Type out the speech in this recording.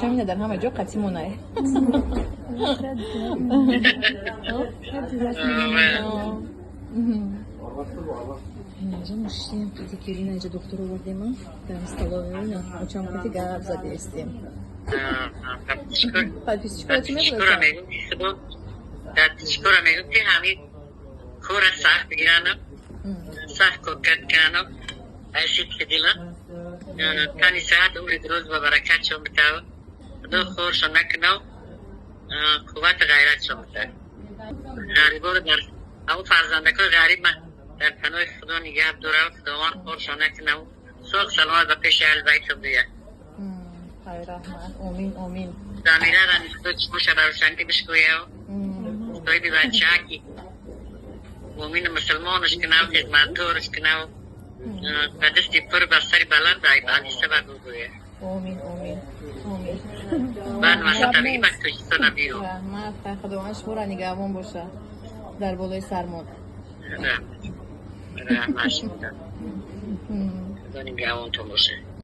میده در همه جا قطعی مونه. اینجا مشتیم پدیکیری اینجا دکتر آوردیم ما در استالوه اینا چند پتی گرب زده استیم. پدیسکورا چی میگوید؟ پدیسکورا میگوید همین کورا سخت بگیرنم سخت کوکت کنم ایشید که دیلم تانی ساعت اولی دروز با برکت شو بتاو دو خورشو نکنو قوت غیرت شو بتاو غریبا رو در او فرزندکو غریب من در پناه خدا نگه دوره و خداوان خورشو نکنو سوق سلامت و پیش اهل بیت رو بیه خیر رحمت آمین آمین دامیره را نفتو چموش روشنگی بشکویه و توی بی بچه هاکی مؤمن مسلمانش کناو خدمتگارش کناو دستی پر بر سری بلند دایی بعدی سبب بگویه آمین آمین آمین بعد مثلا طبیعی باید کشیستو نبیرو رحمت خداوند شما نگهبان باشه در بالای سرمان رحمت شما خدا نگهبان تو باشه